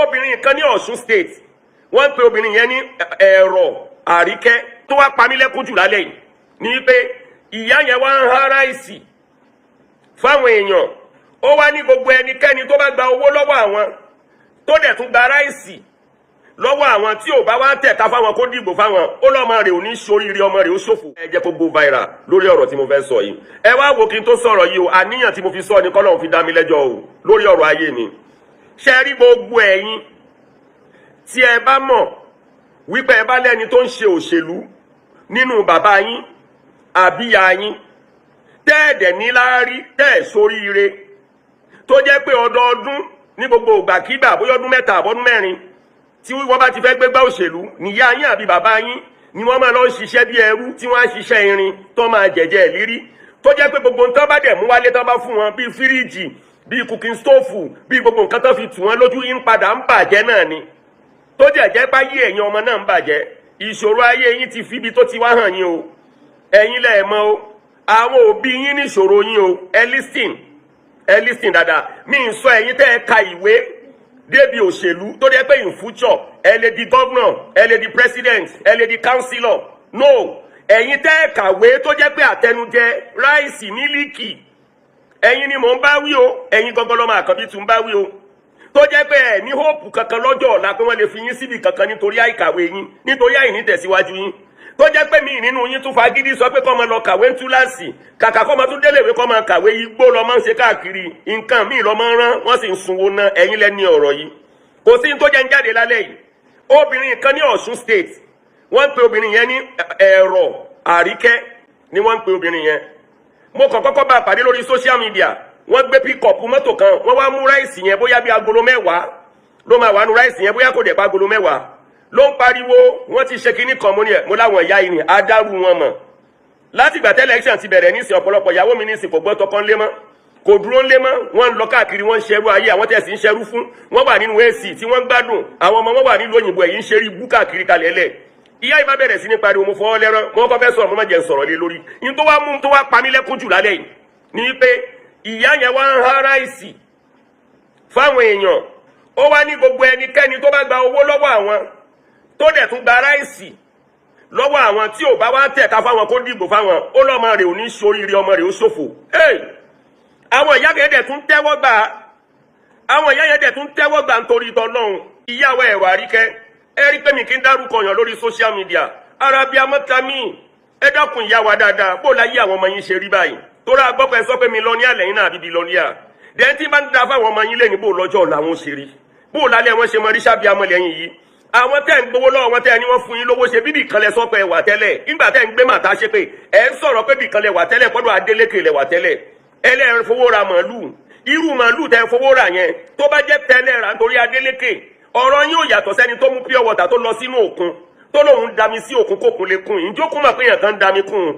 obìnrin kan ní Osun State wọ́n pe obìnrin yẹn ní Ero ARIKE tó wá pa mí lẹ́kún jù lálẹ́ yìí ní pé ìyá yẹn wá ń há ráìsì fáwọn èèyàn ó wá ní gbogbo ẹnikẹ́ni tó bá gba owó lọ́wọ́ àwọn tó dẹ̀ tún gba ráìsì lọ́wọ́ àwọn tí ò bá wá tẹ̀ka fáwọn kó dìbò fáwọn ó lọ́mọ rẹ̀ ò ní ṣoríire ọmọ rẹ̀ ó ṣòfò. ẹ jẹ́ kó go viral lórí ọ̀rọ̀ tí mo fẹ́ sọ yìí. ẹ wá wo kí n tó sọ̀rọ̀ yìí o àníyàn tí mo fi sọ ni kọ́lọ́run fi dá mi lẹ́jọ́ o lórí ọ̀rọ̀ ayé mi. ṣe rí gbogbo ẹ̀yin tí ẹ bá mọ̀ wípé ẹ bá lẹ́ni tó ń ṣe òṣèlú nínú bàbá yín àbíyá yín tẹ́ẹ̀dẹ̀ níláárí tẹ́ẹ̀ ṣoríire tó jẹ́ pé ọdọọdún ní gbogbo ìgbàkígbà bóyá ọdún mẹ́ta àbọ́dún mẹ́rin tí wọ́n bá ti fẹ́ gbégbá òṣèlú níyá yín àbí bàbá yín ni wọ́n máa lọ ṣiṣẹ́ bí ẹrú tí wọ́n á ṣiṣẹ́ irin tó máa jẹ̀jẹ̀ ìlírí tó jẹ́ pé gbogbo nǹkan bá dẹ̀ mú wálé tán bá fún wọn bíi fíríìjì bíi cooking stove bíi gbogbo nǹkan tó fi tù wọ́n lójú yín padà ń bàjẹ́ náà ni tó jẹ́ pé ayé ẹ̀yin ọmọ náà ń bàjẹ́ ìṣòro ayé yín ti fi ibi tó ti wá hàn yín o ẹ̀yin lẹ̀ mọ̀ o àwọn òbí yín ní ìṣòro yín o ẹ listen dáadáa mi ń sọ ẹ̀yin tẹ́ ẹ ka ìwé débi òṣèlú tó dẹ́ pé in future ẹ lè di governor ẹ lè di president ẹ lè di councillor no ẹ̀yin tẹ́ ẹ kàwé tó jẹ́ pé àtẹnujẹ ráìsì mílíkì ẹ̀yin ni mò ń bá wí o ẹ̀yin gangan lọ́mọ Àkànbí tún bá wí o tó jẹ́ pé ẹ ní hope kankan lọ́jọ́ ọ̀la pé wọ́n lè fi yín síbi kankan nítorí àìkàwé yín nítorí àìní tẹ̀síwájú yín tó jẹ́ pé mi nínú yín tún fagídí sọ pé kọ́ máa lọ kàwé ń túláàsì kàkà kọ́ máa tún délé ìwé kọ́ máa kàwé igbó lọ máa ń ṣe káàkiri nǹkan míì lọ máa ń rán wọ́n sì ń sunwó ná ẹ̀yin lẹ́ni ọ̀rọ̀ yìí kò sí tó jẹ́ ń jáde lálẹ́ yìí obìnrin kan ní Osun State wọ́n pe obìnrin yẹn ní Ero ARIKE ni wọ́n pe obìnrin yẹn mo kàn kọ́kọ́ bá a pàdé lórí social media wọ́n gbé píkọ̀pù mọ́tò kan wọ́n wá mú ráìsì yẹn bóyá bí agolo 10 ló máa wà nù ráìsì yẹn bóyá kò dẹ̀ bá agolo 10 ló ń pariwo wọ́n ti ṣe kinní kan mo ní ẹ̀ mo láwọn ìyá yìí ni adarú wọn mọ̀ láti ìgbà tẹ́lẹ̀ election ti bẹ̀rẹ̀ nísìn ọ̀pọ̀lọpọ̀ ìyàwó mi nísìn kò gbọ́ tọkàn lé mọ́ kò dúró lé mọ́ wọ́n ń lọ káàkiri wọ́n ń ṣerú ayé àwọn tẹ̀sí ń ṣerú fún wọ́n wà nínú AC tí wọ́n ń gbádùn àwọn ọmọ wọn wà nílùú òyìnbó ẹ̀yìn ń ṣeré ibú káàkiri kalẹ̀ lẹ̀ ìyá ìbá bẹ̀rẹ̀ sí ní pariwo mo fọwọ́ lẹ́rán mo kọ́ fẹ́ sọ̀rọ̀ mo má jẹ́ sọ̀rọ̀ lé lórí yín tó wá mú tó wá pa mí lẹ́kún jù lálẹ́ yìí ni pé ìyá yẹn wá ń há ráìsì fáwọn èèyàn ó wá ní gbogbo ẹnikẹ́ni tó bá gba owó lọ́wọ́ àwọn tó dẹ̀ tún gba ráìsì lọ́wọ́ àwọn tí ò bá wá tẹ̀ka fáwọn kó dìbò fáwọn ó lọ́mọ rẹ̀ ò ní ṣoríire ọmọ rẹ̀ ó ṣòfò. àwọn ìyá yẹn dẹ̀ tún tẹ́wọ́ gbà nítorí tọ́lọ́hún ìyàwó Ero ARIKE ẹ rí pé mi kí n dárúkọ yàn lórí social media arábíà mọ́tàmí ẹ dákun ìyá wa dáadáa bó láyé àwọn ọmọ yín ṣe rí báyìí tóra gbọ́pẹ́ sọ pé mílíọ̀nìyà lẹ́yìn náà àbí bílíọ̀nìyà dẹ́n tí bá ń da fáwọn ọmọ yín lẹ́yìn bó lọ́jọ́ làwọn ṣe rí bó lálẹ́ wọn ṣe mọ ríṣà bí amọ̀ lẹ́yìn yìí àwọn tẹ́ ń gbowó lọ́wọ́ wọn tẹ́ ni wọ́n fún yín lówó ṣe bíbí kan lẹ sọ pé wà tẹ́lẹ̀ nígbà tẹ́ ń gbé màtá ṣe pé ẹ ń sọ̀rọ̀ pé bìkan lẹ wà tẹ́lẹ̀ pọ́dọ̀ Adélékè lẹ wà tẹ́lẹ̀ ẹlẹ́rìn fowó ra màálù irú màálù tẹ́ fowó ra yẹn tó bá jẹ́ tẹ́lẹ̀ rà nítorí Adélékè ọ̀rọ̀ yín ò yàtọ̀ sẹ́ni tó mú pure water tó lọ sínú òkun tó lóun dami sí òkun kókun lè kún ìjókòó mà pé yàn kan dami kún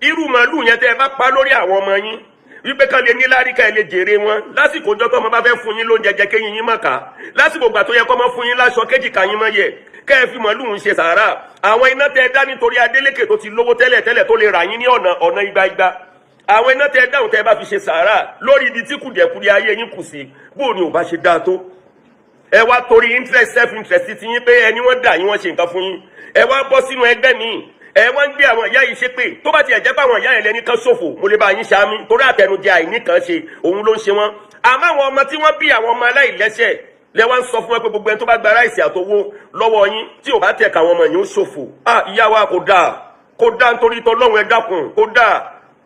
irú màálù yẹn tẹ́ bá pa lórí àwọn ọmọ yín wípé kan lè ní láríkà ẹ lè jèrè wọn lásìkò ọjọ́ tó ọmọ bá fẹ́ fún yín lóúnjẹ jẹ kéyìn yín mọ̀ká lásìkò ìgbà tó yẹ kọ́ mọ́ fún yín láṣọ kéjìká yín mọ́ yẹ kẹ́ ẹ fi màálù ń ṣe sàárà àwọn iná tẹ́ dá nítorí Adélékè tó ti lówó tẹ́lẹ̀ tó lè rà yín ní ọ̀nà igba àwọn iná tẹ́ dáhùn tẹ́ bá fi ṣe sàárà lórí ibi tí kùdìẹ̀kudì ayé yín kù sí bó ni ò bá ṣe dáa tó ẹ wá torí self interest ti yín pé ẹni wọ́n dà yín wọ́n ṣe nǹkan fún yín ẹ wá bọ́ sínú ẹgbẹ́ míì ẹ wọ́n ń gbé àwọn ìyá yìí ṣe pé tó bá tiẹ̀ jẹ́ pé àwọn ìyá yẹn lẹ́ni kan ṣòfò mo lè bá yín ṣáámi torí àtẹnujẹ àìní kan ṣe òun ló ń ṣe wọ́n àmọ́ àwọn ọmọ tí wọ́n bí àwọn ọmọ aláìlẹ́sẹ̀ lẹ́wọ́n ń sọ fún ẹ pé gbogbo ẹni tó bá gba ráìsì àtowó lọ́wọ́ yín tí ò bá tẹ̀ ká àwọn ọmọ yìí ó ṣòfò ìyá wa kò dáa nítorí tọ́lọ́run ẹ dákun kò dáa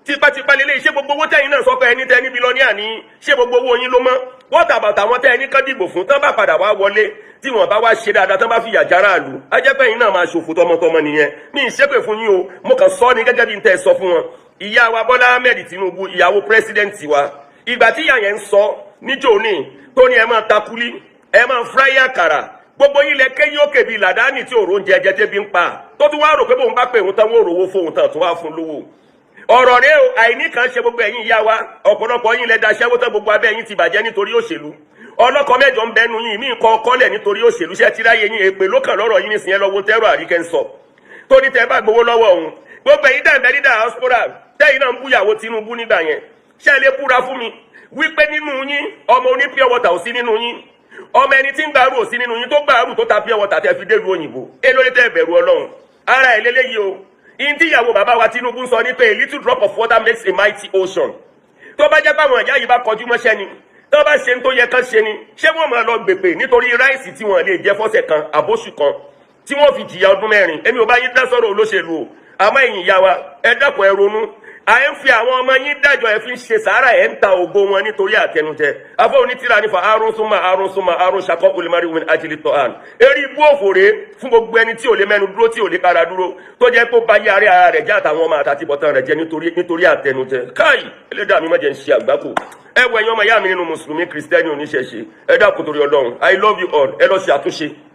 tipátipá lélẹ̀ ṣé gbogbo owó tẹ́yìn náà sọ pé ẹni tẹ́ ní bílíọ̀nìyà ní ṣé gbogbo owó yín ló mọ́ what about àwọn tẹ́ ẹni kan dìbò fún tán bá padà wá wọlé tí wọ́n bá wá ṣe dáadáa tán bá fi yàjà aráàlú ajẹ́pẹ́ yín náà máa ṣòfò tọmọtọmọ nìyẹn mi ì ṣépè fún yín o mo kàn sọ ní gẹ́gẹ́ bí n tẹ́ sọ fún wọn ìyá wa Bọ́lá Ahmed Tinubu ìyàwó pírẹsidẹ́ǹtì wa ìgbà tí ìyá yẹn ń sọ níjó ní tó ní ẹ máa takuli ẹ máa fúráyà àkàrà gbogbo yín lẹ kéyìn òkè bíi làdáni tí òrò oúnjẹ ẹjẹ tẹbi ń pa tó tún wá rò pé bóun bá pè òun tán wọn ò rówó fóun tán tó wá fún lówó ọ̀rọ̀ rẹ o àìní kan ṣe gbogbo ẹ̀yin ìyá wa ọ̀pọ̀lọpọ̀ yín lẹ daṣẹ́wó tán gbogbo abẹ́ yín ti bàjẹ́ nítorí òṣèlú ọlọ́kọ mẹ́jọ ń bẹnu yín mí nǹkan ọkọ́lẹ̀ nítorí òṣèlú ṣẹ́ tíráyé yín èpè lókàn lọ́rọ̀ yín nísìnyẹn lọ́wọ́ tẹ́rọ àríkẹ́ ń sọ torí tẹ́ bá gbowó lọ́wọ́ òun gbogbo ẹ̀yin dàbẹ̀ ní diaspora tẹ́yìn náà ń búyàwó Tinubu nígbà yẹn ṣe lè búra fún mi wípé nínú yín ọmọ oní pure water ò sí nínú yín ọmọ ẹni tí ń gbàrú òsì nínú yín tó gbàrú tó ta pure water tẹ́ fi dé lu òyìnbó èló lè tẹ́ bẹ̀rù Ọlọ́run ara ẹ̀ lélẹ́yìí o in tí ìyàwó bàbá wa Tinubu ń sọ ní pé a little drop of water makes a mighty ocean tó bá jẹ́ pàwọn ìyá yìí bá kọjú mọ́ṣẹ́ ni tó bá ṣe ń tó yẹ kán ṣe ni ṣé wọ́n máa lọ gbèpè nítorí ráìsì tí wọ́n lè jẹ fọ́sẹ̀ kan àbóṣù kan tí wọ́n fi jìyà ọdún 4 èmi ò bá yín dá sọ̀rọ̀ olóṣèlú o àmọ́ ẹ̀yin ìyá wa ẹ dákun ẹ ronú à ń fi àwọn ọmọ yín dájọ́ ẹ fi ń ṣe sàárà ẹ ń ta ògo wọn nítorí àtẹnujẹ afọ onítìrà nífa arún súnmọ́ arún ṣakọ olùmọrí wọn ajílẹ tọ àn eré ibú òfòrè fún gbogbo ẹni tí ò lè mẹ́nu dúró tí ò lè kára dúró tó jẹ́ kó bá yí ara rẹ̀ jẹ́ àtàwọn ọmọ àtàtì bọ̀tán rẹ̀ jẹ́ nítorí àtẹnujẹ káì ẹlẹ́dàá mi má jẹ́ ń ṣe àgbákò ẹ wọ ẹ̀yin ọmọ ìyá mi nínú mùsùlùmí kristẹni oníṣẹ̀ṣe ẹ dákun torí Ọlọ́run I love you all ẹ lọ ṣe àtúnṣe.